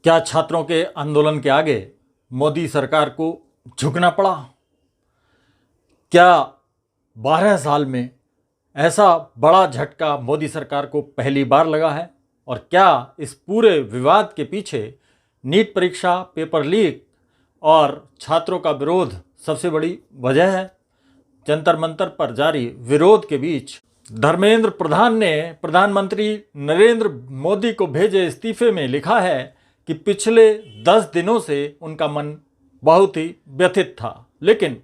क्या छात्रों के आंदोलन के आगे मोदी सरकार को झुकना पड़ा? क्या 12 साल में ऐसा बड़ा झटका मोदी सरकार को पहली बार लगा है? और क्या इस पूरे विवाद के पीछे नीट परीक्षा, पेपर लीक और छात्रों का विरोध सबसे बड़ी वजह है? जंतर मंतर पर जारी विरोध के बीच धर्मेंद्र प्रधान ने प्रधानमंत्री नरेंद्र मोदी को भेजे इस्तीफे में लिखा है कि पिछले 10 दिनों से उनका मन बहुत ही व्यथित था। लेकिन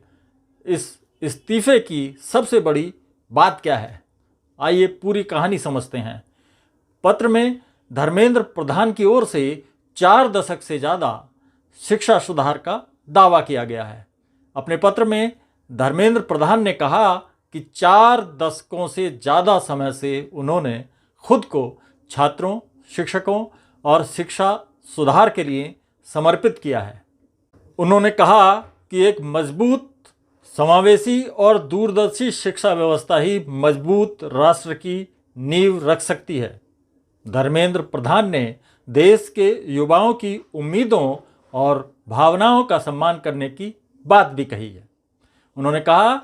इस इस्तीफे की सबसे बड़ी बात क्या है, आइए पूरी कहानी समझते हैं। पत्र में धर्मेंद्र प्रधान की ओर से 4 दशक से ज़्यादा शिक्षा सुधार का दावा किया गया है। अपने पत्र में धर्मेंद्र प्रधान ने कहा कि 4 दशकों से ज़्यादा समय से उन्होंने खुद को छात्रों, शिक्षकों और शिक्षा सुधार के लिए समर्पित किया है। उन्होंने कहा कि एक मजबूत, समावेशी और दूरदर्शी शिक्षा व्यवस्था ही मजबूत राष्ट्र की नींव रख सकती है। धर्मेंद्र प्रधान ने देश के युवाओं की उम्मीदों और भावनाओं का सम्मान करने की बात भी कही है। उन्होंने कहा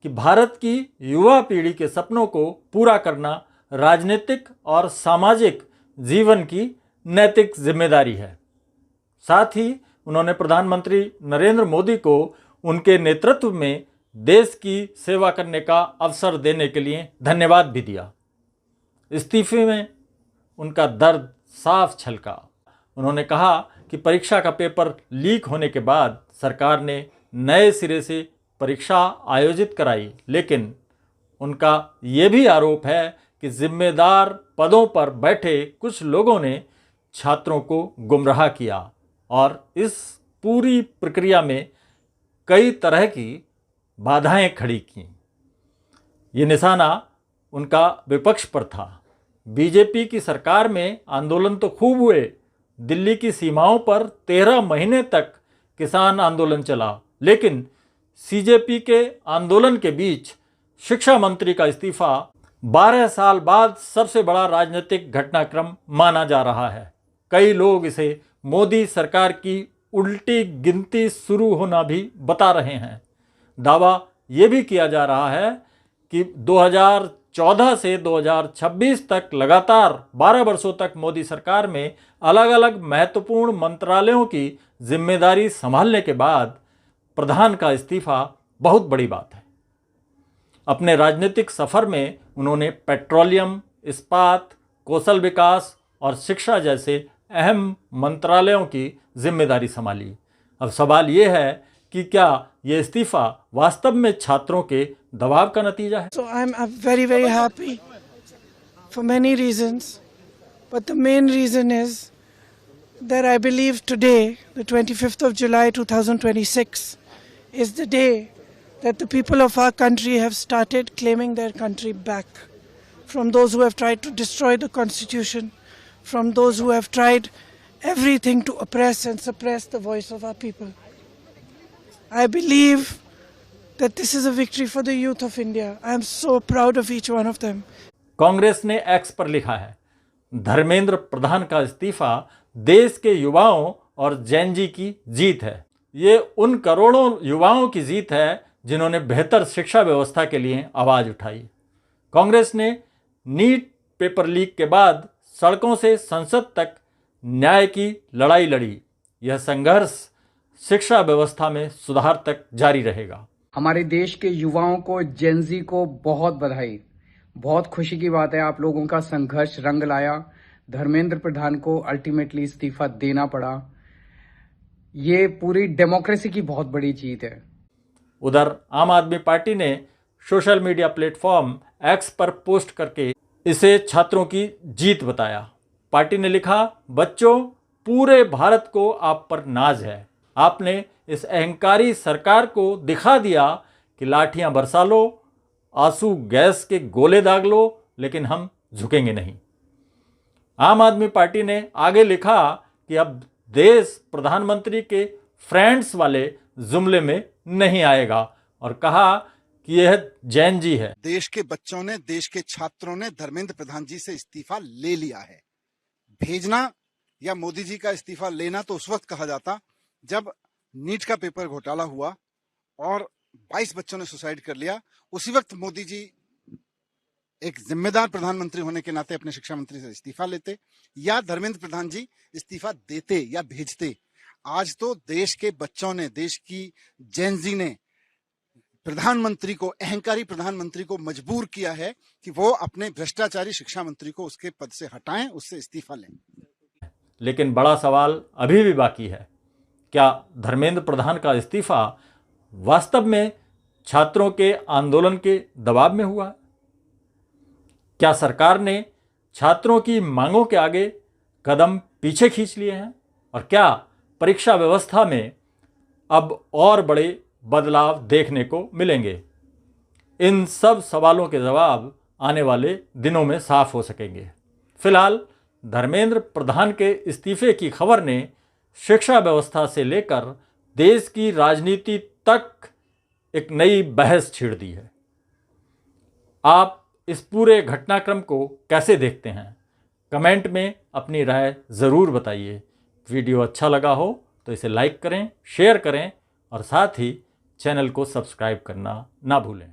कि भारत की युवा पीढ़ी के सपनों को पूरा करना राजनीतिक और सामाजिक जीवन की नैतिक जिम्मेदारी है। साथ ही उन्होंने प्रधानमंत्री नरेंद्र मोदी को उनके नेतृत्व में देश की सेवा करने का अवसर देने के लिए धन्यवाद भी दिया। इस्तीफे में उनका दर्द साफ छलका। उन्होंने कहा कि परीक्षा का पेपर लीक होने के बाद सरकार ने नए सिरे से परीक्षा आयोजित कराई, लेकिन उनका ये भी आरोप है कि जिम्मेदार पदों पर बैठे कुछ लोगों ने छात्रों को गुमराह किया और इस पूरी प्रक्रिया में कई तरह की बाधाएं खड़ी की। ये निशाना उनका विपक्ष पर था। बीजेपी की सरकार में आंदोलन तो खूब हुए। दिल्ली की सीमाओं पर 13 महीने तक किसान आंदोलन चला, लेकिन सीजेपी के आंदोलन के बीच शिक्षा मंत्री का इस्तीफा 12 साल बाद सबसे बड़ा राजनीतिक घटनाक्रम माना जा रहा है। कई लोग इसे मोदी सरकार की उल्टी गिनती शुरू होना भी बता रहे हैं। दावा ये भी किया जा रहा है कि 2014 से 2026 तक लगातार 12 वर्षों तक मोदी सरकार में अलग अलग महत्वपूर्ण मंत्रालयों की जिम्मेदारी संभालने के बाद प्रधान का इस्तीफा बहुत बड़ी बात है। अपने राजनीतिक सफर में उन्होंने पेट्रोलियम, इस्पात, कौशल विकास और शिक्षा जैसे अहम मंत्रालयों की जिम्मेदारी संभाली। अब सवाल ये है कि क्या ये इस्तीफा वास्तव में छात्रों के दबाव का नतीजा है? So I'm very happy for many reasons, but the main reason is that I believe today, the 25th of July 2026, is the day that the people of our country have started claiming their country back from those who have tried to destroy the Constitution, from those who have tried everything to oppress and suppress the voice of our people. I believe that this is a victory for the youth of India. I am so proud of each one of them. Congress ने x पर लिखा है, धर्मेंद्र प्रधान का इस्तीफा देश के युवाओं और जेन जी की जीत है। ये उन करोड़ों युवाओं की जीत है जिन्होंने बेहतर शिक्षा व्यवस्था के लिए आवाज़ उठाई। कांग्रेस ने नीट पेपर लीक के बाद सड़कों से संसद तक न्याय की लड़ाई लड़ी। यह संघर्ष शिक्षा व्यवस्था में सुधार तक जारी रहेगा। हमारे देश के युवाओं को, जेनजी को बहुत बधाई। बहुत खुशी की बात है, आप लोगों का संघर्ष रंग लाया। धर्मेंद्र प्रधान को अल्टीमेटली इस्तीफा देना पड़ा। ये पूरी डेमोक्रेसी की बहुत बड़ी जीत है। उधर आम आदमी पार्टी ने सोशल मीडिया प्लेटफॉर्म एक्स पर पोस्ट करके इसे छात्रों की जीत बताया। पार्टी ने लिखा, बच्चों, पूरे भारत को आप पर नाज है। आपने इस अहंकारी सरकार को दिखा दिया कि लाठियां बरसा लो, आंसू गैस के गोले दाग लो, लेकिन हम झुकेंगे नहीं। आम आदमी पार्टी ने आगे लिखा कि अब देश प्रधानमंत्री के फ्रेंड्स वाले जुमले में नहीं आएगा और कहा कि यह जैन जी है। देश के बच्चों ने, देश के छात्रों ने धर्मेंद्र प्रधान जी से इस्तीफा ले लिया है। भेजना या मोदी जी का इस्तीफा लेना तो उस वक्त कहा जाता जब नीट का पेपर घोटाला हुआ और 22 बच्चों ने सुसाइड कर लिया। उसी वक्त मोदी जी एक जिम्मेदार प्रधानमंत्री होने के नाते अपने शिक्षा मंत्री से इस्तीफा लेते, या धर्मेंद्र प्रधान जी इस्तीफा देते या भेजते। आज तो देश के बच्चों ने, देश की जेनजी ने प्रधानमंत्री को, अहंकारी प्रधानमंत्री को मजबूर किया है कि वो अपने भ्रष्टाचारी शिक्षा मंत्री को उसके पद से हटाएं, उससे इस्तीफा लें। लेकिन बड़ा सवाल अभी भी बाकी है, क्या धर्मेंद्र प्रधान का इस्तीफा वास्तव में छात्रों के आंदोलन के दबाव में हुआ? क्या सरकार ने छात्रों की मांगों के आगे कदम पीछे खींच लिए हैं? और क्या परीक्षा व्यवस्था में अब और बड़े बदलाव देखने को मिलेंगे? इन सब सवालों के जवाब आने वाले दिनों में साफ हो सकेंगे। फिलहाल धर्मेंद्र प्रधान के इस्तीफे की खबर ने शिक्षा व्यवस्था से लेकर देश की राजनीति तक एक नई बहस छेड़ दी है। आप इस पूरे घटनाक्रम को कैसे देखते हैं? कमेंट में अपनी राय ज़रूर बताइए। वीडियो अच्छा लगा हो तो इसे लाइक करें, शेयर करें और साथ ही चैनल को सब्सक्राइब करना ना भूलें।